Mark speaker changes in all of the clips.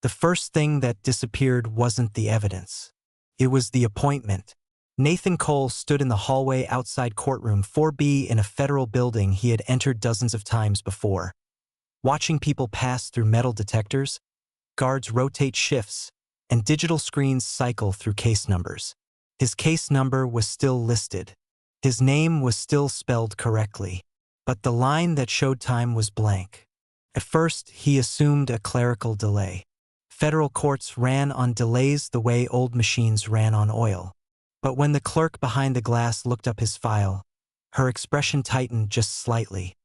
Speaker 1: The first thing that disappeared wasn't the evidence. It was the appointment. Nathan Cole stood in the hallway outside courtroom 4B in a federal building he had entered dozens of times before. Watching people pass through metal detectors, guards rotate shifts, and digital screens cycle through case numbers. His case number was still listed. His name was still spelled correctly. But the line that showed time was blank. At first, he assumed a clerical delay. Federal courts ran on delays the way old machines ran on oil. But when the clerk behind the glass looked up his file, her expression tightened just slightly.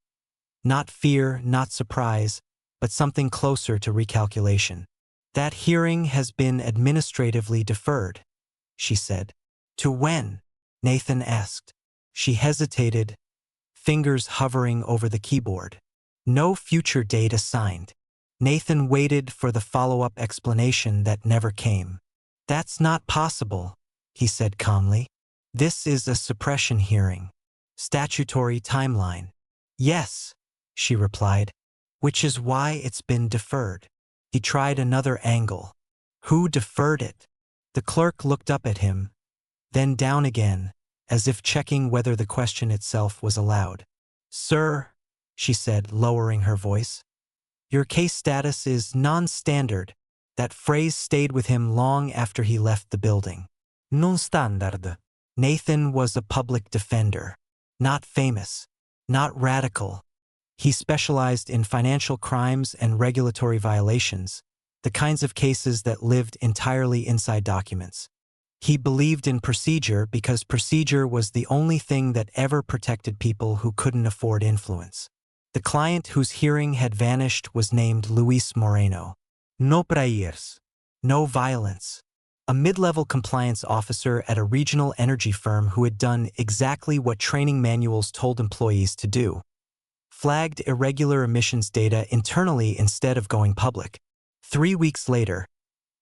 Speaker 1: Not fear, not surprise, but something closer to recalculation. "That hearing has been administratively deferred," she said. "To when?" Nathan asked. She hesitated, fingers hovering over the keyboard. "No future date assigned." Nathan waited for the follow-up explanation that never came. "That's not possible," he said calmly. "This is a suppression hearing. Statutory timeline." "Yes," she replied, "which is why it's been deferred." He tried another angle. "Who deferred it?" The clerk looked up at him, then down again, as if checking whether the question itself was allowed. "Sir," she said, lowering her voice, "your case status is non-standard." That phrase stayed with him long after he left the building. Non-standard. Nathan was a public defender. Not famous. Not radical. He specialized in financial crimes and regulatory violations, the kinds of cases that lived entirely inside documents. He believed in procedure because procedure was the only thing that ever protected people who couldn't afford influence. The client whose hearing had vanished was named Luis Moreno. No prayers. No violence. A mid-level compliance officer at a regional energy firm who had done exactly what training manuals told employees to do. Flagged irregular emissions data internally instead of going public. 3 weeks later,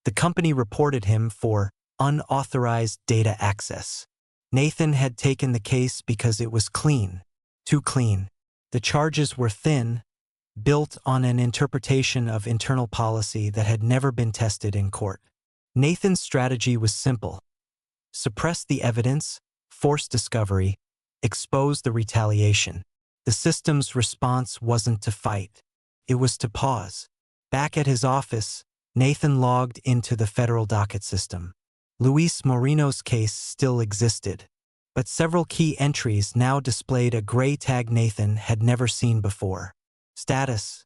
Speaker 1: the company reported him for unauthorized data access. Nathan had taken the case because it was clean. Too clean. The charges were thin, built on an interpretation of internal policy that had never been tested in court. Nathan's strategy was simple. Suppress the evidence, force discovery, expose the retaliation. The system's response wasn't to fight. It was to pause. Back at his office, Nathan logged into the federal docket system. Luis Moreno's case still existed, but several key entries now displayed a gray tag Nathan had never seen before. Status: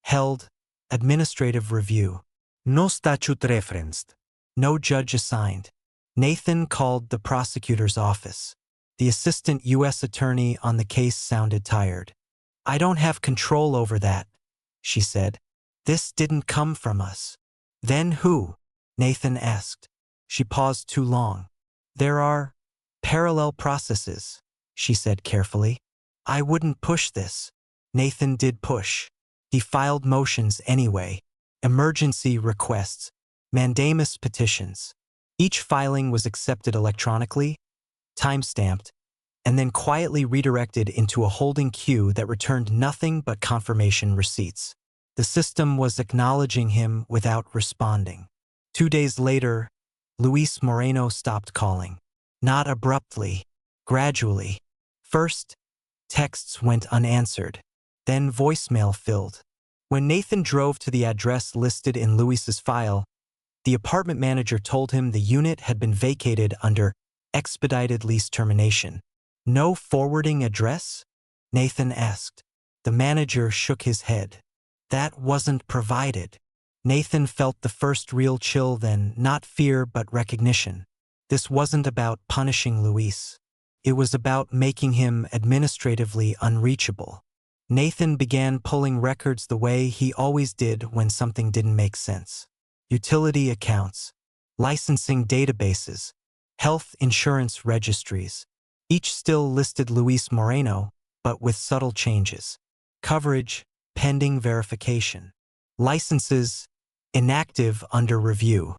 Speaker 1: held, administrative review. No statute referenced. No judge assigned. Nathan called the prosecutor's office. The assistant U.S. attorney on the case sounded tired. "I don't have control over that," she said. "This didn't come from us." "Then who?" Nathan asked. She paused too long. "There are parallel processes," she said carefully. "I wouldn't push this." Nathan did push. He filed motions anyway. Emergency requests. Mandamus petitions. Each filing was accepted electronically, time-stamped, and then quietly redirected into a holding queue that returned nothing but confirmation receipts. The system was acknowledging him without responding. 2 days later, Luis Moreno stopped calling. Not abruptly, gradually. First, texts went unanswered. Then voicemail filled. When Nathan drove to the address listed in Luis's file, the apartment manager told him the unit had been vacated under expedited lease termination. "No forwarding address?" Nathan asked. The manager shook his head. "That wasn't provided." Nathan felt the first real chill then, not fear but recognition. This wasn't about punishing Luis. It was about making him administratively unreachable. Nathan began pulling records the way he always did when something didn't make sense. Utility accounts, licensing databases, health insurance registries. Each still listed Luis Moreno, but with subtle changes. Coverage, pending verification. Licenses, inactive under review.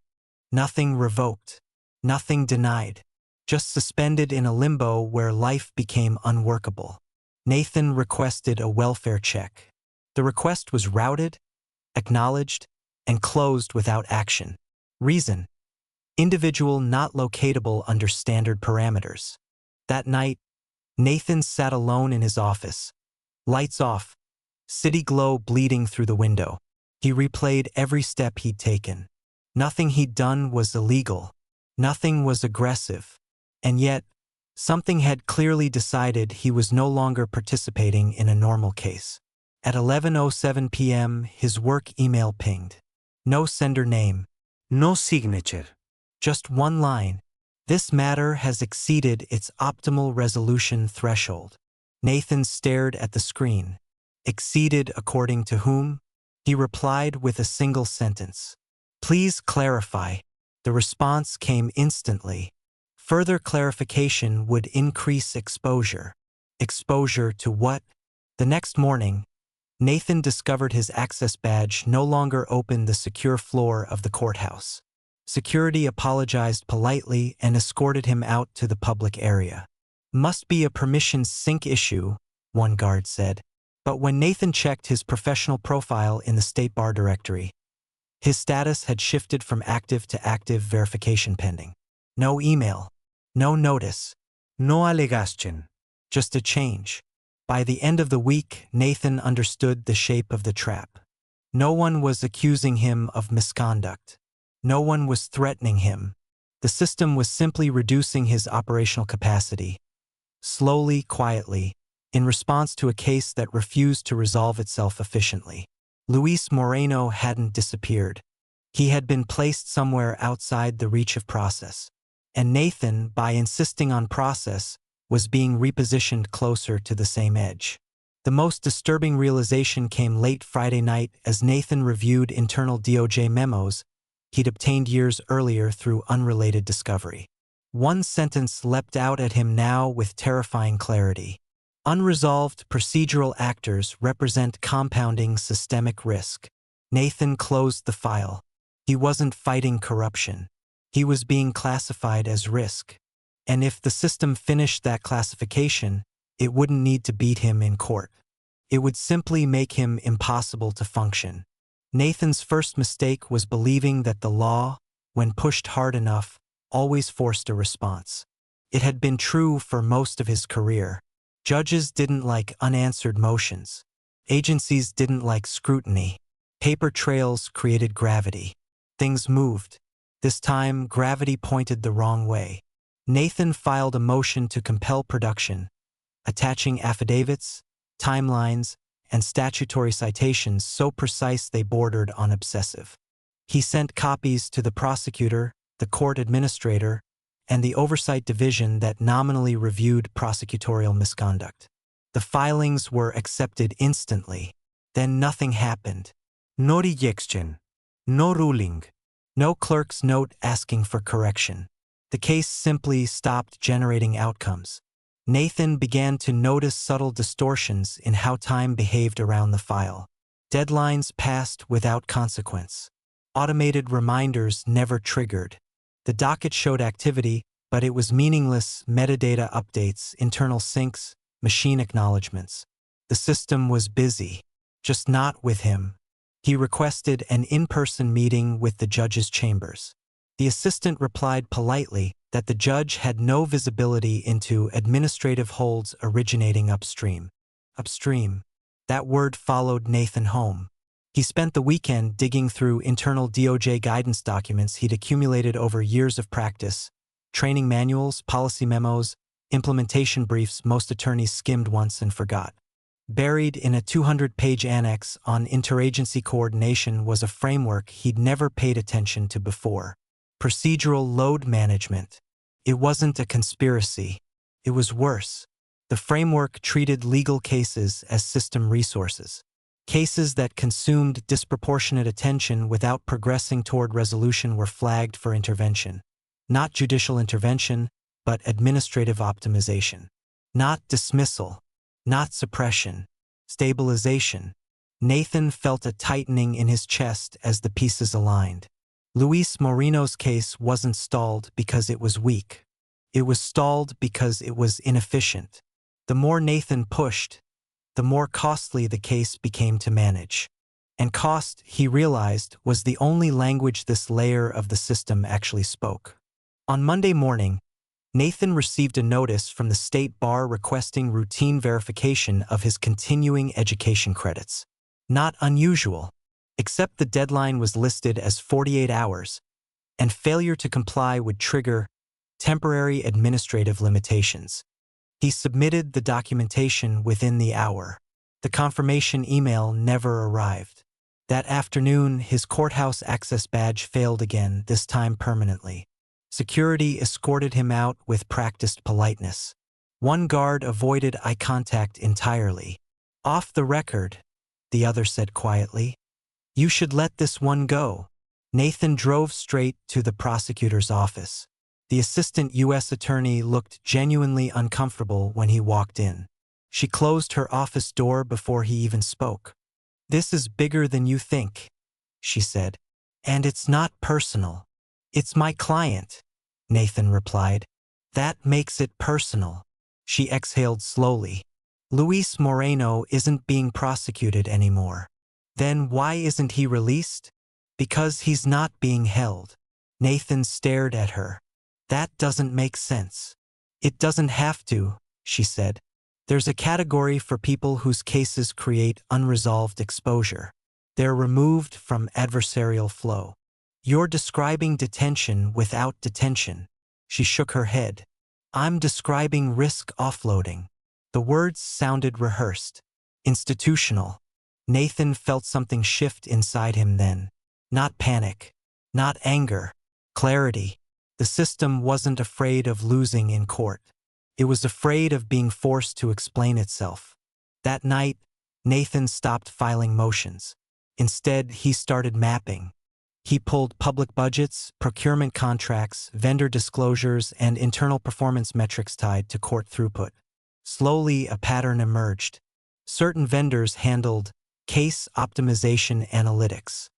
Speaker 1: Nothing revoked. Nothing denied. Just suspended in a limbo where life became unworkable. Nathan requested a welfare check. The request was routed, acknowledged, and closed without action. Reason: individual not locatable under standard parameters. That night, Nathan sat alone in his office. Lights off, city glow bleeding through the window. He replayed every step he'd taken. Nothing he'd done was illegal. Nothing was aggressive. And yet, something had clearly decided he was no longer participating in a normal case. At 11:07 p.m., his work email pinged. No sender name. No signature. Just one line. This matter has exceeded its optimal resolution threshold. Nathan stared at the screen. Exceeded according to whom? He replied with a single sentence. Please clarify. The response came instantly. Further clarification would increase exposure. Exposure to what? The next morning, Nathan discovered his access badge no longer opened the secure floor of the courthouse. Security apologized politely and escorted him out to the public area. Must be a permission sync issue, one guard said. But when Nathan checked his professional profile in the state bar directory, his status had shifted from active to active verification pending. No email, no notice, no allegation, just a change. By the end of the week, Nathan understood the shape of the trap. No one was accusing him of misconduct. No one was threatening him. The system was simply reducing his operational capacity. Slowly, quietly, in response to a case that refused to resolve itself efficiently. Luis Moreno hadn't disappeared. He had been placed somewhere outside the reach of process. And Nathan, by insisting on process, was being repositioned closer to the same edge. The most disturbing realization came late Friday night as Nathan reviewed internal DOJ memos he'd obtained years earlier through unrelated discovery. One sentence leapt out at him now with terrifying clarity. Unresolved procedural actors represent compounding systemic risk. Nathan closed the file. He wasn't fighting corruption. He was being classified as risk. And if the system finished that classification, it wouldn't need to beat him in court. It would simply make him impossible to function. Nathan's first mistake was believing that the law, when pushed hard enough, always forced a response. It had been true for most of his career. Judges didn't like unanswered motions. Agencies didn't like scrutiny. Paper trails created gravity. Things moved. This time, gravity pointed the wrong way. Nathan filed a motion to compel production, attaching affidavits, timelines, and statutory citations so precise they bordered on obsessive. He sent copies to the prosecutor, the court administrator, and the oversight division that nominally reviewed prosecutorial misconduct. The filings were accepted instantly. Then nothing happened. No rejection. No ruling. No clerk's note asking for correction. The case simply stopped generating outcomes. Nathan began to notice subtle distortions in how time behaved around the file. Deadlines passed without consequence. Automated reminders never triggered. The docket showed activity, but it was meaningless metadata updates, internal syncs, machine acknowledgments. The system was busy, just not with him. He requested an in-person meeting with the judge's chambers. The assistant replied politely that the judge had no visibility into administrative holds originating upstream. Upstream. That word followed Nathan home. He spent the weekend digging through internal DOJ guidance documents he'd accumulated over years of practice, training manuals, policy memos, implementation briefs most attorneys skimmed once and forgot. Buried in a 200-page annex on interagency coordination was a framework he'd never paid attention to before. Procedural load management. It wasn't a conspiracy. It was worse. The framework treated legal cases as system resources. Cases that consumed disproportionate attention without progressing toward resolution were flagged for intervention. Not judicial intervention, but administrative optimization. Not dismissal. Not suppression. Stabilization. Nathan felt a tightening in his chest as the pieces aligned. Luis Moreno's case wasn't stalled because it was weak. It was stalled because it was inefficient. The more Nathan pushed, the more costly the case became to manage. And cost, he realized, was the only language this layer of the system actually spoke. On Monday morning, Nathan received a notice from the state bar requesting routine verification of his continuing education credits. Not unusual, except the deadline was listed as 48 hours, and failure to comply would trigger temporary administrative limitations. He submitted the documentation within the hour. The confirmation email never arrived. That afternoon, his courthouse access badge failed again, this time permanently. Security escorted him out with practiced politeness. One guard avoided eye contact entirely. "Off the record," the other said quietly. "You should let this one go." Nathan drove straight to the prosecutor's office. The assistant U.S. attorney looked genuinely uncomfortable when he walked in. She closed her office door before he even spoke. "This is bigger than you think," she said. "And it's not personal. It's my client," Nathan replied. "That makes it personal." She exhaled slowly. "Luis Moreno isn't being prosecuted anymore." "Then why isn't he released?" "Because he's not being held." Nathan stared at her. "That doesn't make sense." "It doesn't have to," she said. "There's a category for people whose cases create unresolved exposure. They're removed from adversarial flow. You're describing detention without detention." She shook her head. "I'm describing risk offloading." The words sounded rehearsed. Institutional. Nathan felt something shift inside him then. Not panic. Not anger. Clarity. The system wasn't afraid of losing in court. It was afraid of being forced to explain itself. That night, Nathan stopped filing motions. Instead, he started mapping. He pulled public budgets, procurement contracts, vendor disclosures, and internal performance metrics tied to court throughput. Slowly, a pattern emerged. Certain vendors handled case optimization analytics.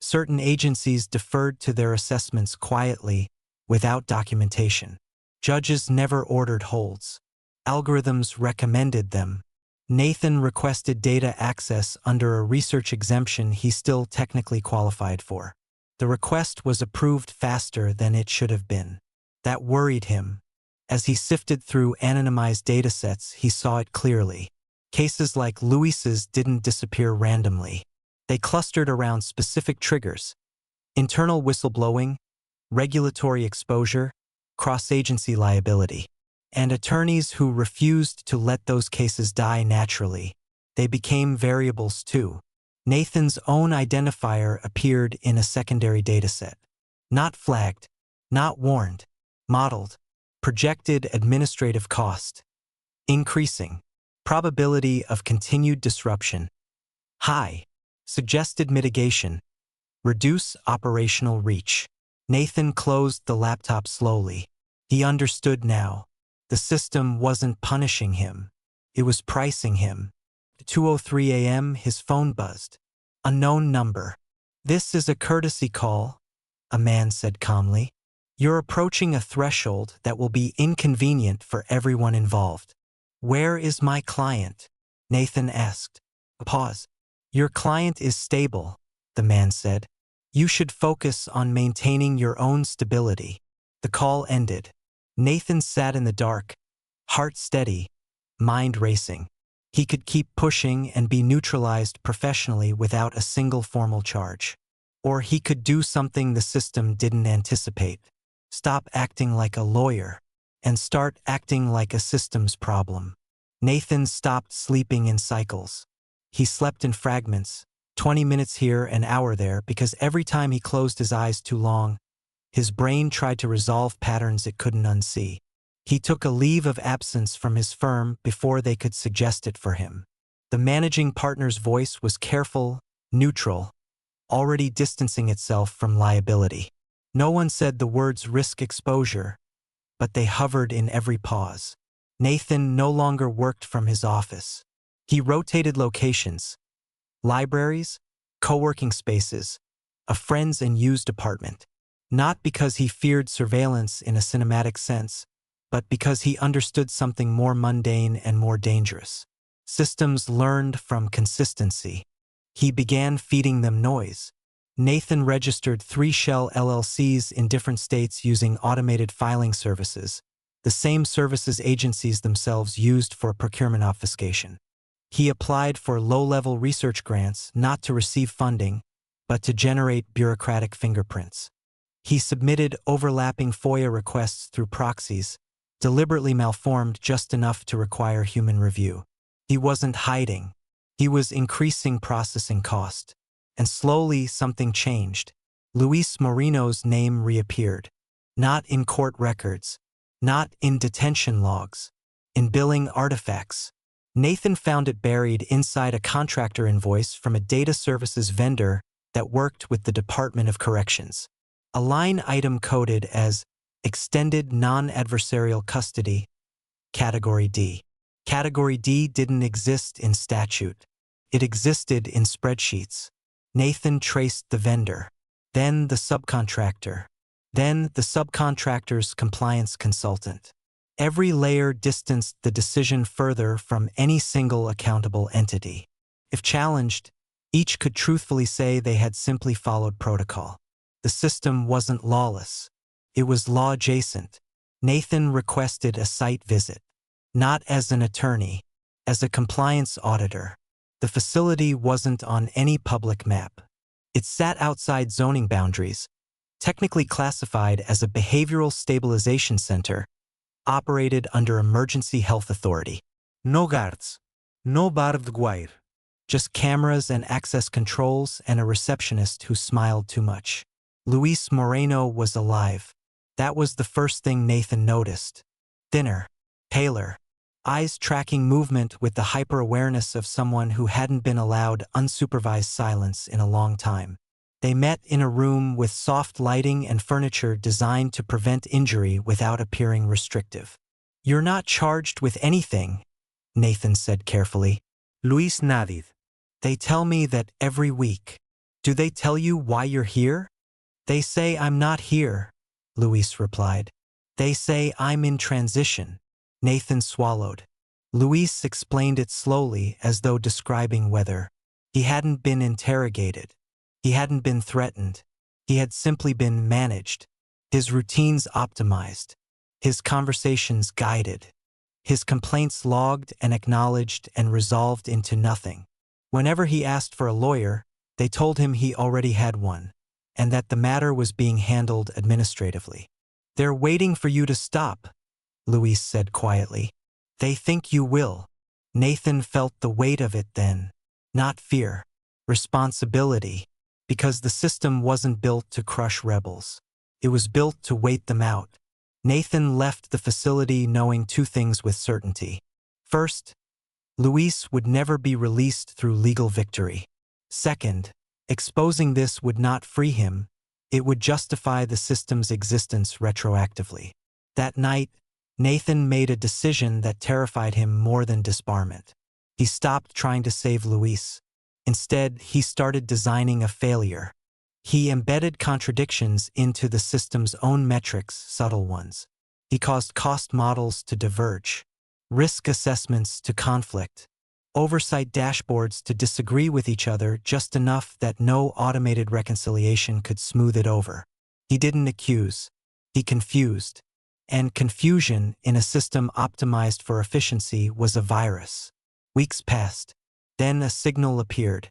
Speaker 1: Certain agencies deferred to their assessments quietly, without documentation. Judges never ordered holds. Algorithms recommended them. Nathan requested data access under a research exemption he still technically qualified for. The request was approved faster than it should have been. That worried him. As he sifted through anonymized datasets, he saw it clearly. Cases like Luis's didn't disappear randomly. They clustered around specific triggers: internal whistleblowing, regulatory exposure, cross-agency liability. And attorneys who refused to let those cases die naturally. They became variables too. Nathan's own identifier appeared in a secondary dataset. Not flagged, not warned, modeled. Projected administrative cost. Increasing. Probability of continued disruption. High. Suggested mitigation. Reduce operational reach. Nathan closed the laptop slowly. He understood now. The system wasn't punishing him. It was pricing him. At 2:03 a.m., his phone buzzed. Unknown number. "This is a courtesy call," a man said calmly. "You're approaching a threshold that will be inconvenient for everyone involved." "Where is my client?" Nathan asked. A pause. "Your client is stable," the man said. "You should focus on maintaining your own stability." The call ended. Nathan sat in the dark, heart steady, mind racing. He could keep pushing and be neutralized professionally without a single formal charge. Or he could do something the system didn't anticipate. Stop acting like a lawyer and start acting like a systems problem. Nathan stopped sleeping in cycles. He slept in fragments, 20 minutes here, an hour there, because every time he closed his eyes too long, his brain tried to resolve patterns it couldn't unsee. He took a leave of absence from his firm before they could suggest it for him. The managing partner's voice was careful, neutral, already distancing itself from liability. No one said the words risk exposure, but they hovered in every pause. Nathan no longer worked from his office. He rotated locations: libraries, co-working spaces, a friends and used apartment. Not because he feared surveillance in a cinematic sense, but because he understood something more mundane and more dangerous. Systems learned from consistency. He began feeding them noise. Nathan registered 3 shell LLCs in different states using automated filing services, the same services agencies themselves used for procurement obfuscation. He applied for low-level research grants not to receive funding, but to generate bureaucratic fingerprints. He submitted overlapping FOIA requests through proxies, deliberately malformed just enough to require human review. He wasn't hiding. He was increasing processing cost. And slowly something changed. Luis Moreno's name reappeared. Not in court records. Not in detention logs. In billing artifacts. Nathan found it buried inside a contractor invoice from a data services vendor that worked with the Department of Corrections. A line item coded as Extended Non-Adversarial Custody, Category D. Category D didn't exist in statute. It existed in spreadsheets. Nathan traced the vendor, then the subcontractor, then the subcontractor's compliance consultant. Every layer distanced the decision further from any single accountable entity. If challenged, each could truthfully say they had simply followed protocol. The system wasn't lawless. It was law-adjacent. Nathan requested a site visit. Not as an attorney, as a compliance auditor. The facility wasn't on any public map. It sat outside zoning boundaries, technically classified as a behavioral stabilization center, operated under Emergency Health Authority. No guards, no barbed wire. Just cameras and access controls and a receptionist who smiled too much. Luis Moreno was alive. That was the first thing Nathan noticed. Thinner, paler, eyes tracking movement with the hyper-awareness of someone who hadn't been allowed unsupervised silence in a long time. They met in a room with soft lighting and furniture designed to prevent injury without appearing restrictive. "You're not charged with anything," Nathan said carefully. Luis nodded. "They tell me that every week. Do they tell you why you're here?" "They say I'm not here," Luis replied. "They say I'm in transition." Nathan swallowed. Luis explained it slowly as though describing weather. He hadn't been interrogated. He hadn't been threatened. He had simply been managed. His routines optimized. His conversations guided. His complaints logged and acknowledged and resolved into nothing. Whenever he asked for a lawyer, they told him he already had one, and that the matter was being handled administratively. "They're waiting for you to stop," Luis said quietly. "They think you will." Nathan felt the weight of it then. Not fear. Responsibility. Because the system wasn't built to crush rebels. It was built to wait them out. Nathan left the facility knowing 2 things with certainty. First, Luis would never be released through legal victory. Second, exposing this would not free him. It would justify the system's existence retroactively. That night, Nathan made a decision that terrified him more than disbarment. He stopped trying to save Luis. Instead, he started designing a failure. He embedded contradictions into the system's own metrics, subtle ones. He caused cost models to diverge, risk assessments to conflict, oversight dashboards to disagree with each other just enough that no automated reconciliation could smooth it over. He didn't accuse. He confused. And confusion in a system optimized for efficiency was a virus. Weeks passed. Then a signal appeared.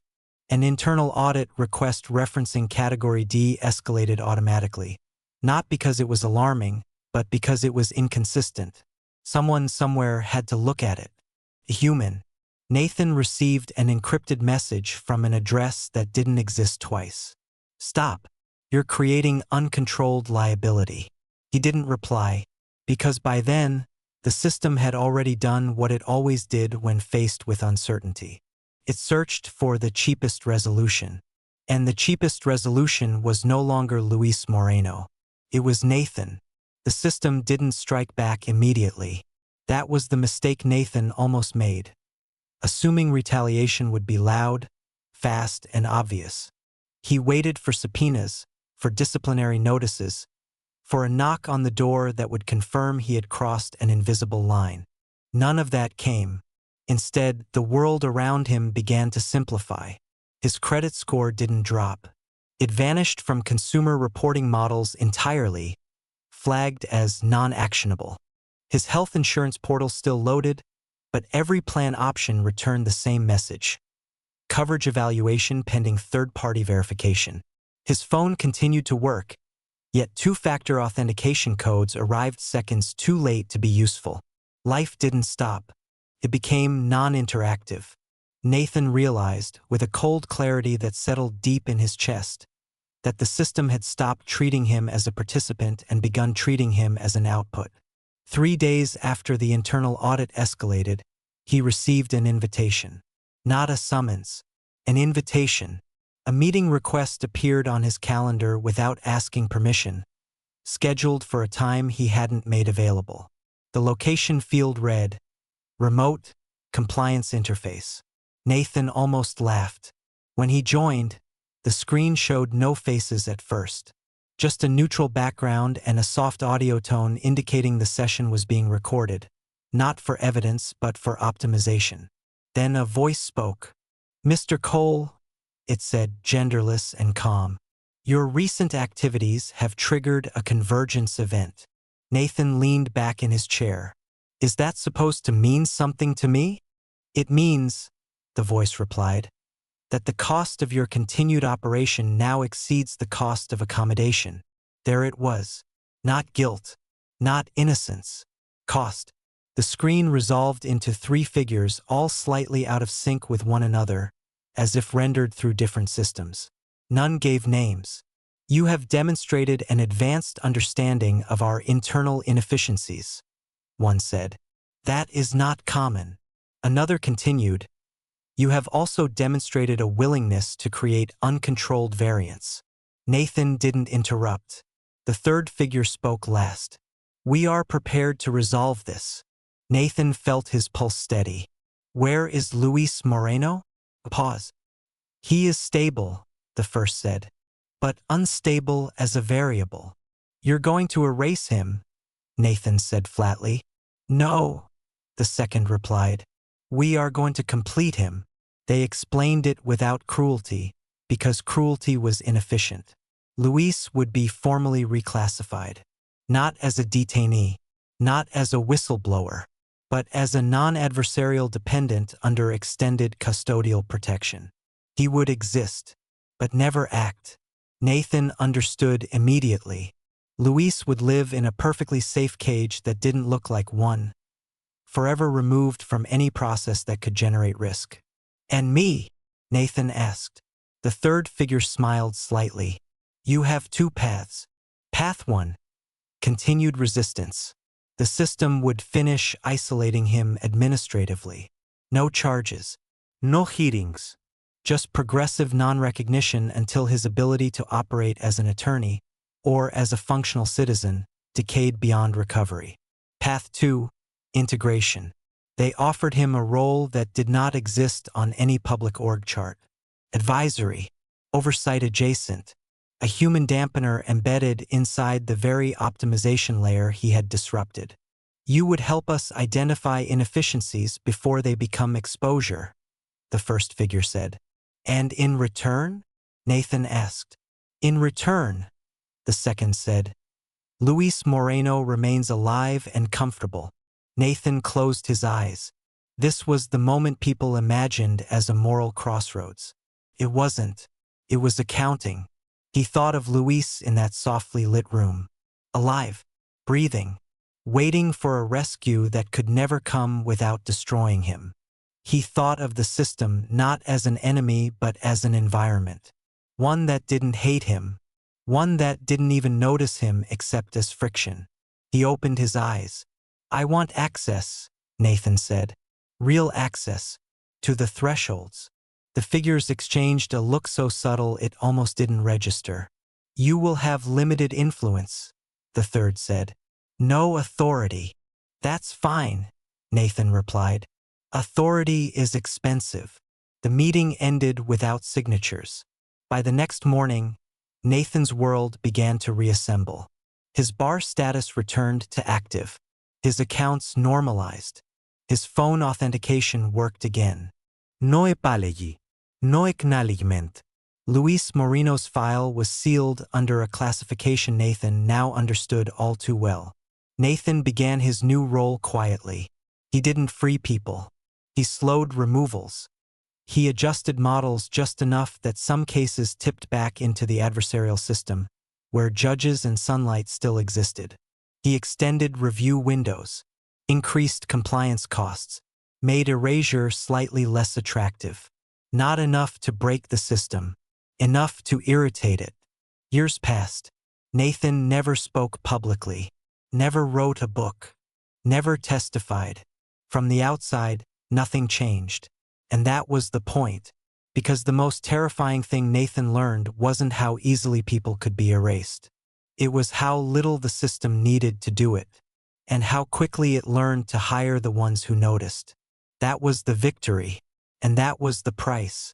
Speaker 1: An internal audit request referencing Category D escalated automatically. Not because it was alarming, but because it was inconsistent. Someone somewhere had to look at it. A human. Nathan received an encrypted message from an address that didn't exist twice. "Stop. You're creating uncontrolled liability." He didn't reply, because by then, the system had already done what it always did when faced with uncertainty. It searched for the cheapest resolution. And the cheapest resolution was no longer Luis Moreno. It was Nathan. The system didn't strike back immediately. That was the mistake Nathan almost made. Assuming retaliation would be loud, fast, and obvious. He waited for subpoenas, for disciplinary notices, for a knock on the door that would confirm he had crossed an invisible line. None of that came. Instead, the world around him began to simplify. His credit score didn't drop. It vanished from consumer reporting models entirely, flagged as non-actionable. His health insurance portal still loaded, but every plan option returned the same message: coverage evaluation pending third-party verification. His phone continued to work, yet two-factor authentication codes arrived seconds too late to be useful. Life didn't stop. It became non-interactive. Nathan realized, with a cold clarity that settled deep in his chest, that the system had stopped treating him as a participant and begun treating him as an output. 3 days after the internal audit escalated, he received an invitation. Not a summons, an invitation. A meeting request appeared on his calendar without asking permission, scheduled for a time he hadn't made available. The location field read, Remote Compliance Interface. Nathan almost laughed. When he joined, the screen showed no faces at first, just a neutral background and a soft audio tone indicating the session was being recorded, not for evidence but for optimization. Then a voice spoke. "Mr. Cole," it said, genderless and calm, "your recent activities have triggered a convergence event." Nathan leaned back in his chair. "Is that supposed to mean something to me?" "It means," the voice replied, "that the cost of your continued operation now exceeds the cost of accommodation." There it was. Not guilt, not innocence. Cost. The screen resolved into 3 figures, all slightly out of sync with one another, as if rendered through different systems. None gave names. "You have demonstrated an advanced understanding of our internal inefficiencies," one said. "That is not common." Another continued, "You have also demonstrated a willingness to create uncontrolled variance." Nathan didn't interrupt. The third figure spoke last. "We are prepared to resolve this." Nathan felt his pulse steady. "Where is Luis Moreno?" A pause. "He is stable," the first said, "but unstable as a variable." "You're going to erase him," Nathan said flatly. "No," the second replied. "We are going to complete him." They explained it without cruelty, because cruelty was inefficient. Luis would be formally reclassified, not as a detainee, not as a whistleblower, but as a non-adversarial dependent under extended custodial protection. He would exist, but never act. Nathan understood immediately. Luis would live in a perfectly safe cage that didn't look like one, forever removed from any process that could generate risk. "And me?" Nathan asked. The third figure smiled slightly. "You have 2 paths. Path 1. Continued resistance. The system would finish isolating him administratively. No charges, no hearings, just progressive non-recognition until his ability to operate as an attorney or as a functional citizen decayed beyond recovery. Path 2. Integration. They offered him a role that did not exist on any public org chart. Advisory, oversight adjacent, a human dampener embedded inside the very optimization layer he had disrupted. "You would help us identify inefficiencies before they become exposure," the first figure said. "And in return?" Nathan asked. "In return," the second said, "Luis Moreno remains alive and comfortable." Nathan closed his eyes. This was the moment people imagined as a moral crossroads. It wasn't. It was accounting. He thought of Luis in that softly lit room. Alive, breathing, waiting for a rescue that could never come without destroying him. He thought of the system not as an enemy but as an environment. One that didn't hate him. One that didn't even notice him except as friction. He opened his eyes. "I want access," Nathan said. "Real access. To the thresholds." The figures exchanged a look so subtle it almost didn't register. "You will have limited influence," the third said. "No authority." "That's fine," Nathan replied. "Authority is expensive." The meeting ended without signatures. By the next morning, Nathan's world began to reassemble. His bar status returned to active. His accounts normalized. His phone authentication worked again. "No epaleji," No acknowledgement. Luis Moreno's file was sealed under a classification Nathan now understood all too well. Nathan began his new role quietly. He didn't free people. He slowed removals. He adjusted models just enough that some cases tipped back into the adversarial system, where judges and sunlight still existed. He extended review windows, increased compliance costs, made erasure slightly less attractive. Not enough to break the system, enough to irritate it. Years passed. Nathan never spoke publicly, never wrote a book, never testified. From the outside, nothing changed. And that was the point, because the most terrifying thing Nathan learned wasn't how easily people could be erased. It was how little the system needed to do it, and how quickly it learned to hire the ones who noticed. That was the victory, and that was the price.